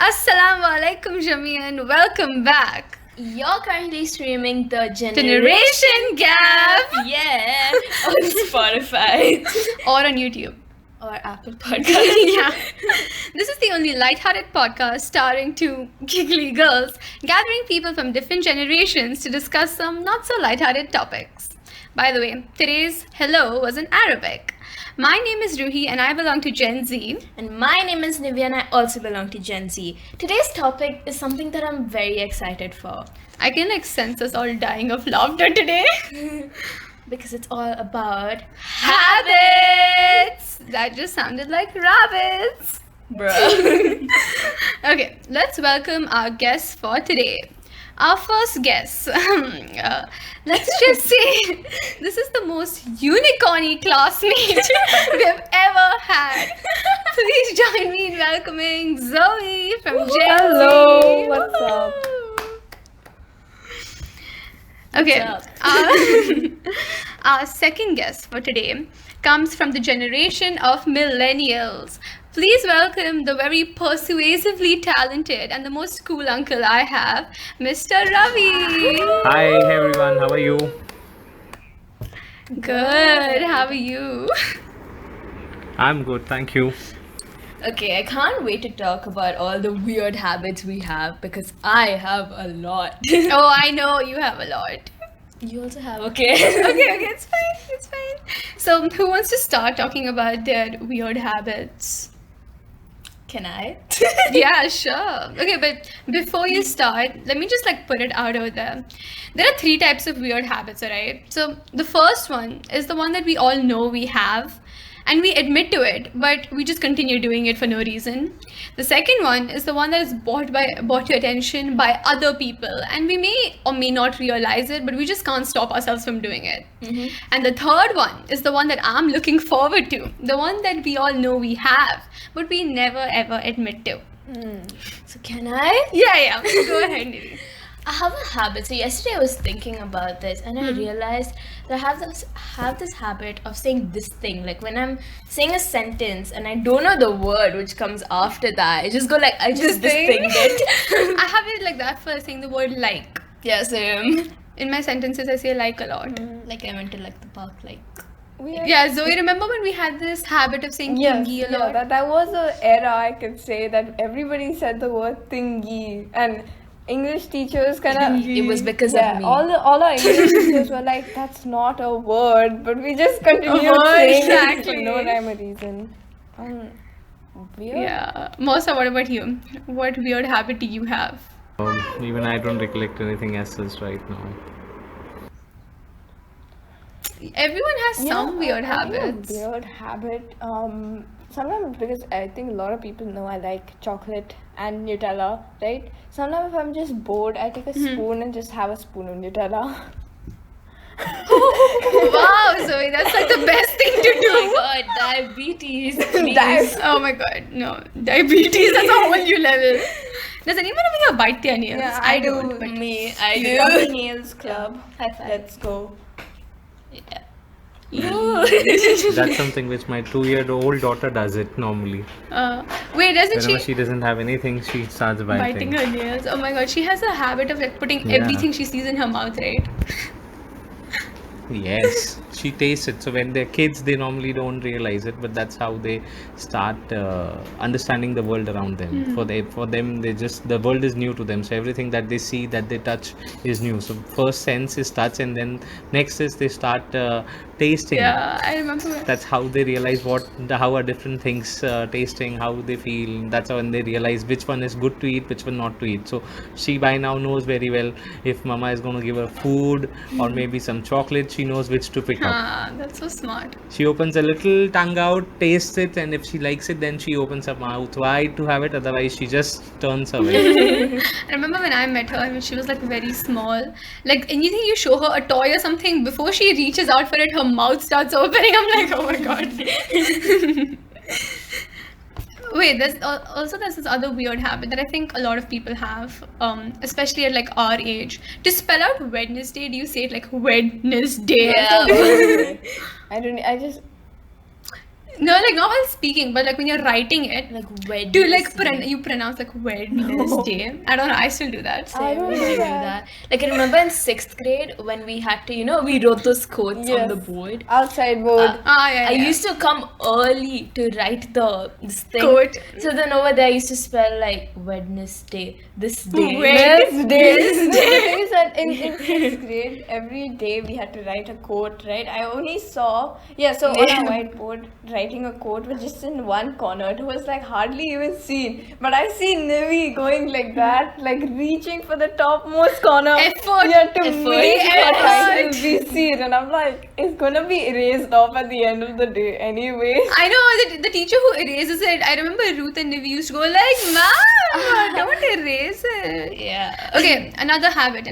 Assalamu alaikum, Jamian. Welcome back. You're currently streaming the Generation Gap. Yeah, on Spotify Or on YouTube. or Apple Podcast. Yeah. This is the only lighthearted podcast starring two giggly girls gathering people from different generations to discuss some not so lighthearted topics. By the way, today's hello was in Arabic. My name is Ruhi and I belong to Gen Z. And my name is Nivya and I also belong to Gen Z. Today's topic is something that I'm very excited for I can sense us all dying of laughter today. because it's all about Habits! That just sounded like rabbits. bruh. Okay, let's welcome our guests for today. Our first guest, let's just say this is the most unicorny classmate we have ever had. Please join me in welcoming Zoie from Gen Z. Hello, what's up? Okay, What's our second guest for today comes from the generation of Millenials. Please welcome the very persuasively talented and the most cool uncle I have, Mr. Ravi. Hi everyone, how are you? Good, how are you? I'm good, thank you. Okay, I can't wait to talk about all the weird habits we have because I have a lot. Oh, I know you have a lot. You also have, okay? Okay, it's fine. So, who wants to start talking about their weird habits? Can I? Yeah, sure. Okay, but before you start, let me just put it out over there. There are 3 types of weird habits, alright? So the first one is the one that we all know we have and we admit to it, but we just continue doing it for no reason. The second one is the one that is brought to attention by other people and we may or may not realize it, but we just can't stop ourselves from doing it. And the third one is the one that I'm looking forward to, the one that we all know we have, but we never ever admit to. So can I? Yeah, go ahead, Nivi. I have a habit. So yesterday I was thinking about this and I realized that I have this habit of saying this thing. Like when I'm saying a sentence and I don't know the word which comes after that, I just go like, I just this thing it. I have it like that for saying the word like. Yeah, same. In my sentences, I say like a lot. Like I went to like the park, like. Yeah, Zoe, remember when we had this habit of saying thingy a lot? That was an era I could say that everybody said the word thingy and English teachers kind of It was because of me. all our English teachers were like, that's not a word, but we just continued saying it for no rhyme or reason. Weird. Yeah. Mosa, what about you? What weird habit do you have? Even I don't recollect anything as such right now. Everyone has some weird I think a habits. weird habit. Sometimes because I think a lot of people know I like chocolate and Nutella, right? Sometimes if I'm just bored, I take a spoon and just have a spoon of Nutella. Wow, Zoe, that's like the best thing to do. Oh my god, diabetes. Please. Oh my god, no. Diabetes, that's a whole new level. Does anyone over here bite their nails? Yeah, I do. don't, but Me, I Rubber do. Nails Club. High five. Let's go. Yeah. That's something which my 2-year-old daughter does it normally. Wait, doesn't Whenever she she doesn't have anything, she starts biting her nails? Oh my god, she has a habit of putting Yeah. everything she sees in her mouth, right? Yes, she tastes it. So when they're kids, they normally don't realize it, but that's how they start understanding the world around them. For them, the world is new to them. So everything that they see, that they touch, is new. So first sense is touch, and then next is they start tasting. Yeah, I remember. That's how they realize how are different things tasting, how they feel. That's how when they realize which one is good to eat, which one not to eat. So she by now knows very well if mama is going to give her food or maybe some chocolate, she knows which to pick up. That's so smart. She opens a little tongue out, tastes it, and if she likes it, then she opens her mouth wide to have it. Otherwise, she just turns away. I remember when I met her when she was very small. Like anything you show her a toy or something, before she reaches out for it, her mouth starts opening. I'm like, oh my god. Wait, there's this other weird habit that I think a lot of people have, especially at our age. To spell out Wednesday, do you say it like Wednesday? Yeah. I just No, like not while speaking, but like when you're writing it, Like Wednesday. to like you pronounce like Wednesday. I don't know. I still do that. I don't We do do that. Like I remember in 6th grade when we had to, we wrote those quotes on Yes. the board. Outside board. Yeah. I used to come early to write this thing. Quote. So then over there I used to spell like Wednesday, this day. Wednesday. The thing is that in 6th grade, every day we had to write a quote, right? I only saw, so on a whiteboard, writing a quote was just in one corner. It was like hardly even seen. But I see Nivi going like that, like reaching for the topmost corner. Effort. Yeah, to Effort. make her Effort. title be seen. And I'm like, it's gonna be erased off at the end of the day anyway. I know the teacher who erases it. I remember Ruth and Nivi used to go like, "Ma'am, don't erase it." Yeah. Okay, another habit.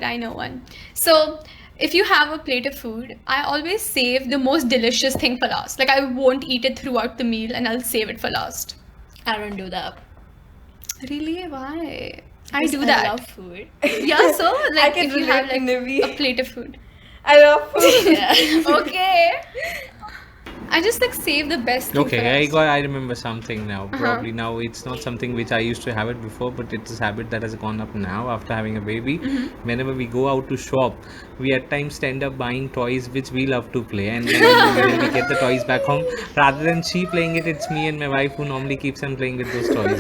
I know one. So, if you have a plate of food, I always save the most delicious thing for last. Like I won't eat it throughout the meal, and I'll save it for last. I don't do that. Really? Why? I Because do I that. love food. Yeah. So, like can if you have relate like to Nivi. a plate of food. I love food. Yeah. Okay. I just like save the best thing for Okay, last. I remember something now. Probably now it's not something which I used to have it before, but it's a habit that has gone up now after having a baby. Whenever we go out to shop, we at times end up buying toys which we love to play, and then when we get the toys back home, rather than she playing it, it's me and my wife who normally keeps on playing with those toys.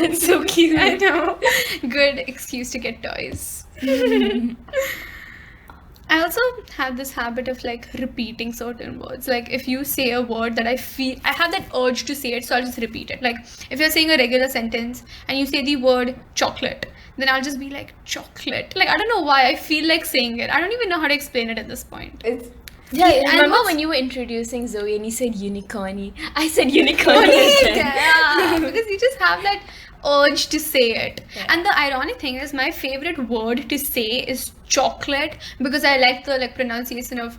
That's so cute. I know. Good excuse to get toys. I also have this habit of like repeating certain words. Like if you say a word that I feel, I have that urge to say it, so I'll just repeat it. Like if you're saying a regular sentence and you say the word chocolate, then I'll just be like chocolate. Like I don't know why I feel like saying it. I don't even know how to explain it at this point. It's Yeah, And remember what's- when you were introducing Zoe and you said unicorny? I said unicorny. Yeah, because you just have that urge to say it. Yeah. And the ironic thing is my favorite word to say is chocolate because I like the like pronunciation of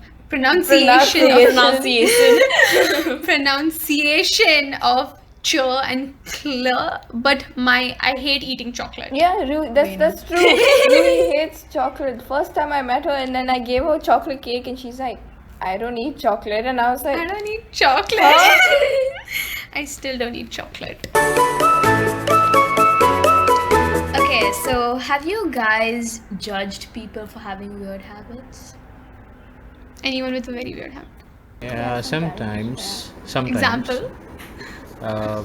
pronunciation of ch and cl, but I hate eating chocolate. Yeah, that's true. Ruhi hates chocolate. First time I met her and then I gave her chocolate cake and she's like, I don't eat chocolate, and I was I like, don't eat chocolate. I still don't eat chocolate. Okay, so have you guys judged people for having weird habits? Anyone with a very weird habit. Yeah, sometimes. Example? Uh,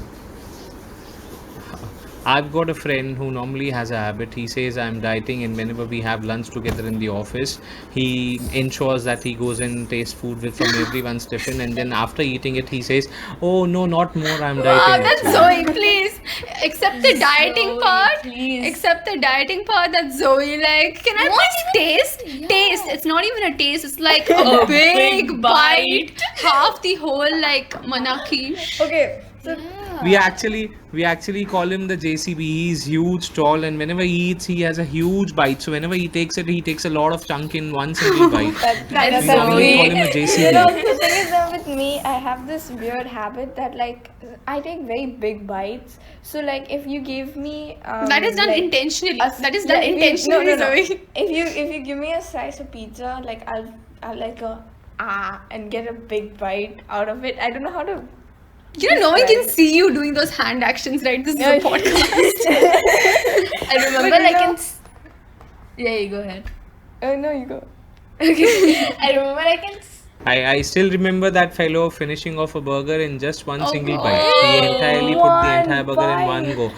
I've got a friend who normally has a habit. He says I'm dieting, and whenever we have lunch together in the office, he ensures that he goes and tastes food from everyone's tiffin, and then after eating it, he says, "Oh no, not more. I'm Oh, dieting." that's actually." Zoe, please. Except the dieting Zoe, part. please. Except the dieting part, that's Zoe. Like, can I please taste? Yeah. Taste. It's not even a taste. It's like a big big bite. Half the whole like manakish. okay, so We actually call him the JCB. He's huge, tall, and whenever he eats, he has a huge bite. So whenever he takes it, he takes a lot of chunk in one single bite. that's We normally call him a JCB. You know, the thing is that with me, I have this weird habit that like I take very big bites. So like if you give me That is done like, intentionally. a- That is done like, intentionally, no. Zoe. If you give me a slice of pizza, like I'll like go and get a big bite out of it. I don't know how to. You know, no one can see you doing those hand actions, right? This is a podcast. I remember But like you know- in... Yeah, you go ahead. Oh no, you go. Okay. I remember like in... I still remember that fellow finishing off a burger in just one Oh, single God. bite. He entirely put the One entire burger in one bite. go.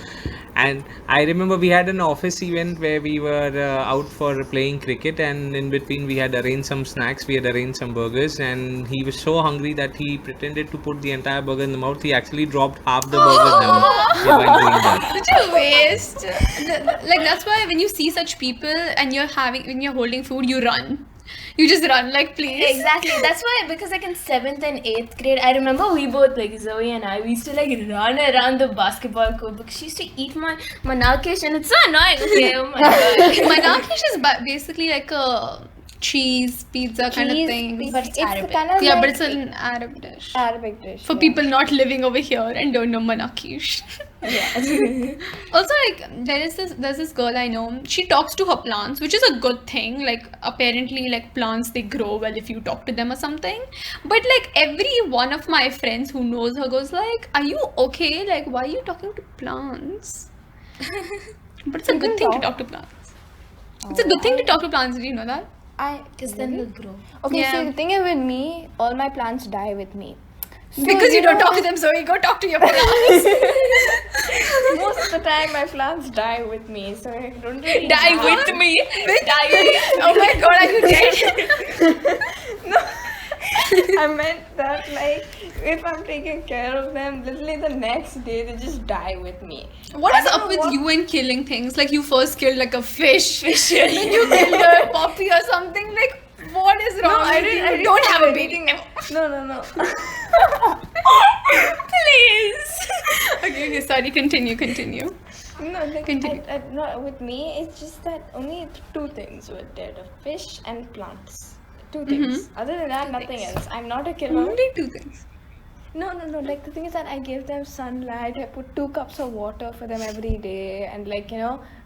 And I remember we had an office event where we were out for playing cricket, and in between we had arranged some snacks, we had arranged some burgers, and he was so hungry that he pretended to put the entire burger in the mouth. He actually dropped half the burger down while doing that. Such a waste. Like that's why when you see such people and when you're holding food, you run. You just run like please. Exactly. That's why, because like in 7th and 8th grade, I remember we both, like Zoe and I, we used to like run around the basketball court because she used to eat my manakish and it's so annoying. Okay, oh my god. Manakish is basically like a cheese pizza kind of thing. But it's It's Arabic. kind of Yeah, like but it's an Arab dish. Arabic dish For yeah. people not living over here and don't know manakish. Also, like there's this girl I know. She talks to her plants, which is a good thing. Like apparently, like plants they grow well if you talk to them or something. But like every one of my friends who knows her goes like, "Are you okay? Like why are you talking to plants?" But it's a good thing to talk to plants. It's a good thing to talk to plants. Did you know that? Because then they'll grow. Okay, Yeah. see, the thing is with me, all my plants die with me. So, Because you don't know, talk to them, Zoe. Go talk to your plants. most of the time my plants die with me, so I don't really Die have- with me. Oh my god, are you dead? No, I meant that like if I'm taking care of them, literally the next day they just die with me. What I is don't up know with what- you and killing things? Like you first killed like a fish, then you killed a puppy or something. Like what is wrong with you? I didn't Don't have a kill baby. anything. No. Please. Okay, sorry. Continue. No, like, Continue. no, with me, it's just that only two things were dead: a fish and plants. Two things. Other than that, nothing else. I'm not a killer. Only two things. No. Like the thing is that I give them sunlight. I put 2 cups of water for them every day, and like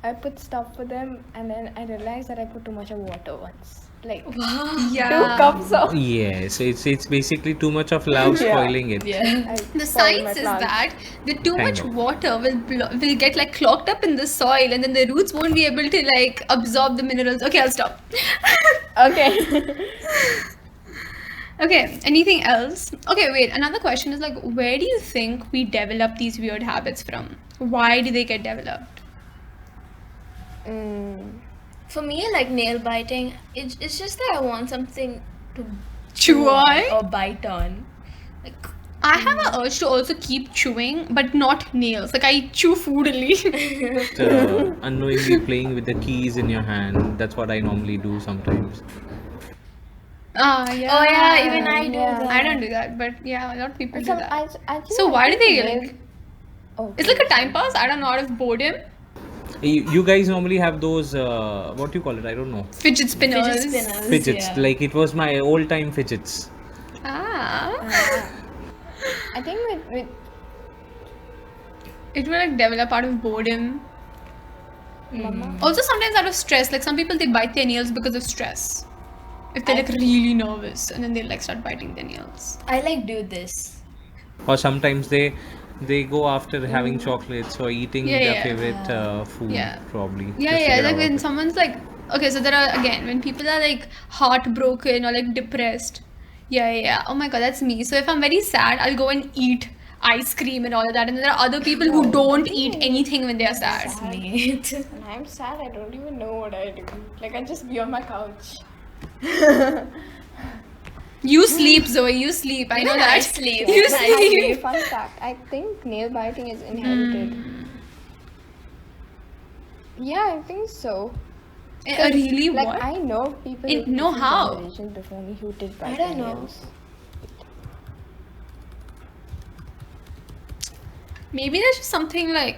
I put stuff for them, and then I realized that I put too much of water once. Like 2 Yeah. cups of. Yes, it's basically too much of love spoiling it. Yeah. I The spoil my science is plants. that the too Kind much of. water will get like clogged up in the soil, and then the roots won't be able to like absorb the minerals. Okay, I'll stop. Okay. Okay, anything else? Okay, wait. Another question is like, where do you think we develop these weird habits from? Why do they get developed? For me, like nail biting, it's just that I want something to Chew on? or bite on. Like, I have an urge to also keep chewing, but not nails. Like I chew food only. Unknowingly playing with the keys in your hand. That's what I normally do sometimes. Yeah. oh yeah, even I do Yeah. that. I don't do that, but yeah, a lot of people do Some, that. actually, So I why do think they, nail- like- Oh, It's like a time pass. I don't know, out of boredom. You guys normally have those, what do you call it? I don't know. Fidget spinners. Fidget spinners. Fidgets. Yeah. Like it was my old time fidgets. Ah. I think with It will like develop out of boredom. Mama. Also sometimes out of stress. Like some people they bite their nails because of stress. If they're like really nervous and then they like start biting their nails. I like do this. Or sometimes they go after having chocolates or eating Yeah, their yeah. favorite food, Yeah. probably. Yeah, just to yeah. get Like out when of it. someone's like, okay, so there are again when people are like heartbroken or like depressed. Yeah. Oh my god, that's me. So if I'm very sad, I'll go and eat ice cream and all of that. And then there are other people who don't eat anything when they are sad. Neat. when I'm sad, I don't even know what I do. Like I just be on my couch. You sleep, Zoe. You sleep. I know Even that. I sleep. You I sleep. Actually, fun fact, I think nail biting is inherited. Yeah, I think so. Really? Like what? I know people In- in know different how? generations before me who did bite I don't their know. nails. Maybe that's just something like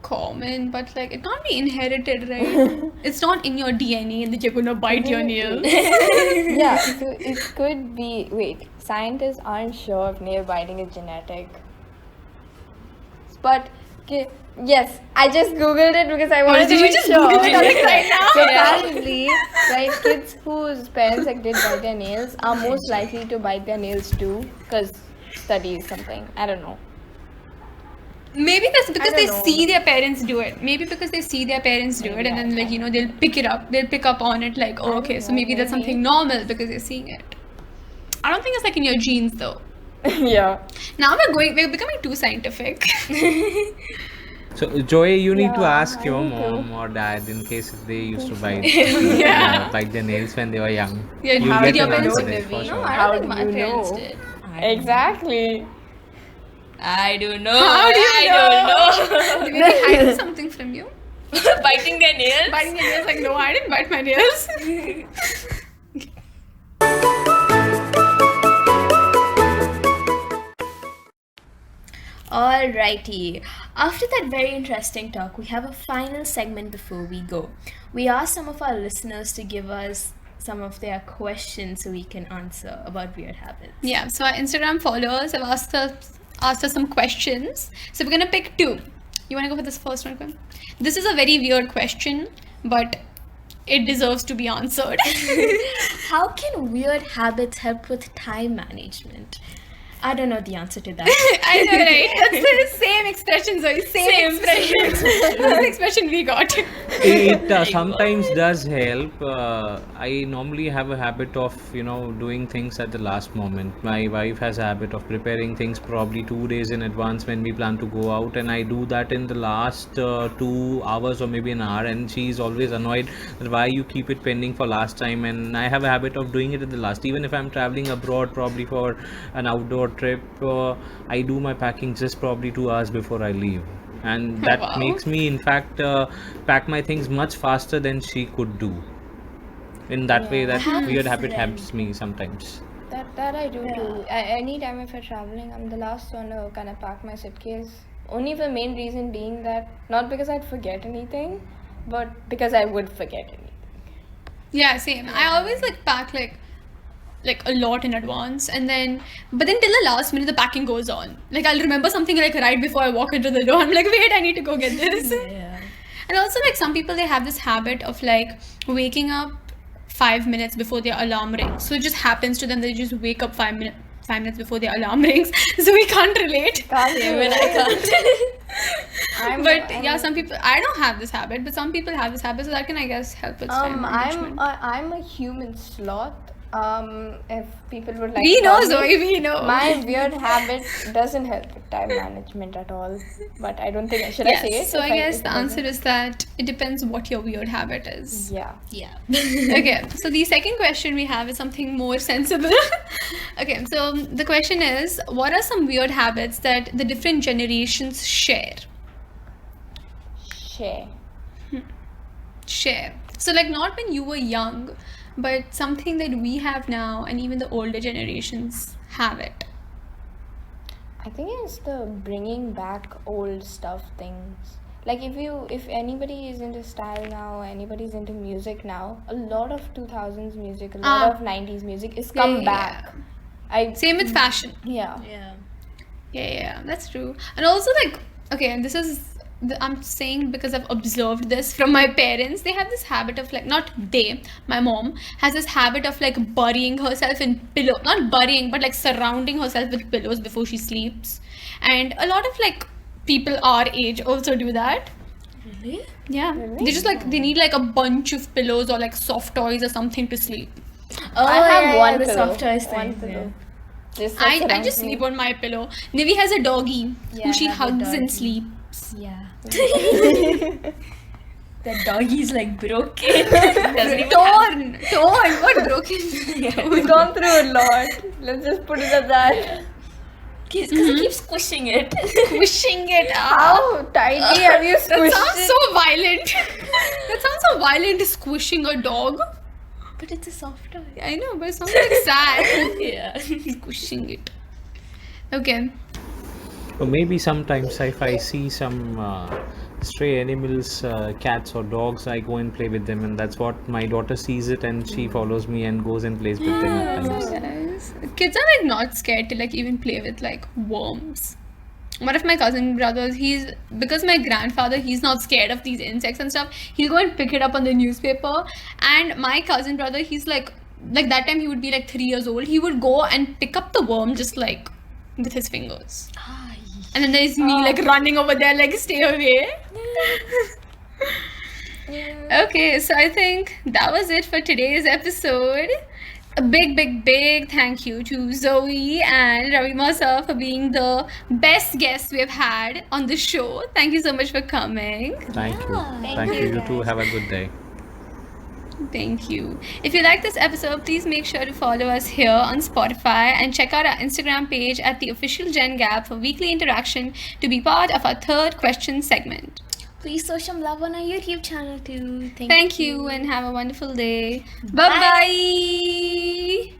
common, but like it can't be inherited, right? It's not in your DNA that you're gonna bite your nails. Yeah, so it could be. Wait, scientists aren't sure if nail biting is genetic. But okay, yes, I just googled it because I wanted did to you be just sure. Google it right now? So apparently, right, kids whose parents like did bite their nails are most likely to bite their nails too, because studies something. I don't know. Maybe that's because I they don't know. see their parents do it. Maybe because they see their parents do it, and then like they'll pick it up. They'll pick up on it. Like, oh, okay, so maybe that's something normal because they're seeing it. I don't think it's like in your genes though. Yeah. Now we're becoming too scientific. So, Joy, you need to Yeah, ask I your need to. mom or dad in case if they used to bite, bite their nails when they were young. Yeah, You'll how get did your an parents answer do there it? for No, sure. I How don't think do my you parents know? did. Exactly. I don't know. How do you I don't Maybe they hiding something from you. know. Biting their nails. Biting your nails, like no, I didn't bite my nails. Alrighty. After that very interesting talk, we have a final segment before we go. We asked some of our listeners to give us some of their questions so we can answer about weird habits. Yeah, so our Instagram followers have asked us some questions. So we're gonna pick two. You want to go for this first one? Kun? This is a very weird question, but it deserves to be answered. How can weird habits help with time management? I don't know the answer to that. I know, right? That's the same expression, Zoe. Same expression. Same expression we got. It sometimes does help. I normally have a habit of doing things at the last moment. My wife has a habit of preparing things probably 2 days in advance when we plan to go out, and I do that in the last 2 hours or maybe an hour, and she's always annoyed that why you keep it pending for last time. And I have a habit of doing it at the last, even if I'm traveling abroad, probably for an outdoor trip. I do my packing just probably 2 hours before I leave, and that Wow. makes me in fact pack my things much faster than she could do. In that way, that have a weird habit friend. helps me sometimes. That I do too. Anytime if we're traveling, I'm the last one to kind of pack my suitcase. Only for the main reason being that not because I'd forget anything, but because I would forget anything. Yeah, same. I always pack a lot in advance, and then till the last minute the packing goes on. I'll remember something right before I walk into the door. I'm like, wait, I need to go get this. Yeah. And also some people, they have this habit of waking up 5 minutes before their alarm rings. So it just happens to them, they just wake up 5 minutes before their alarm rings. So we can't relate. Can't do Even it. I can't. But yeah, some people, I don't have this habit, but some people have this habit, so that can, I guess, help with time management. I'm a human sloth. If people would like We to know, call me. Zoe, we know. My weird habit doesn't help with time management at all. But I don't think should I say it? So If I guess if the it answer doesn't? is that it depends what your weird habit is. Yeah. Yeah. Okay, so the second question we have is something more sensible. Okay, so the question is, what are some weird habits that the different generations share? Share. So not when you were young, but something that we have now and even the older generations have it. I think it's the bringing back old stuff things. If anybody is into style now, anybody's into music now, a lot of 2000s music, a lot of 90s music is come Yeah. back. Same with fashion. Yeah. Yeah. That's true. And also okay, and this is I'm saying because I've observed this from my parents. They have this habit of my mom has this habit of burying herself in pillow, not burying, but surrounding herself with pillows before she sleeps. And a lot of people our age also do that. Really? Yeah. Really? They just they need a bunch of pillows or soft toys or something to sleep. Oh, I have one the pillow. soft toys One thing. pillow. Just I surrounds just me. sleep on my pillow. Nivi has a doggy Yeah, who she I have a hugs and doggy. sleeps. Yeah. The doggy's broken. Doesn't even Torn, what broken? We've gone through a lot. Let's just put it at that. Because he keeps squishing it. Squishing it out. How tightly have you That squished sounds it? so violent. That sounds so violent, squishing a dog. But it's a soft toy. I know, but it sounds sad. Yeah. Squishing it. Okay. Or maybe sometimes if I see some stray animals, cats or dogs, I go and play with them, and that's what my daughter sees it, and she follows me and goes and plays with them at times. Guys, kids are not scared to even play with worms. One of my cousin brothers, because my grandfather, he's not scared of these insects and stuff, he'll go and pick it up on the newspaper. And my cousin brother, he's like that time he would be 3 years old, he would go and pick up the worm just with his fingers. And then there's me running over there stay away. Okay, so I think that was it for today's episode. A big thank you to Zoe and Ravi Masa for being the best guests we've had on the show. Thank you so much for coming. Thank you. Thank you. You too. Have a good day. Thank you. If you like this episode, please make sure to follow us here on Spotify and check out our Instagram page at the official GenGap for weekly interaction to be part of our third question segment. Please show some love on our YouTube channel too. Thank you and have a wonderful day. Bye-bye.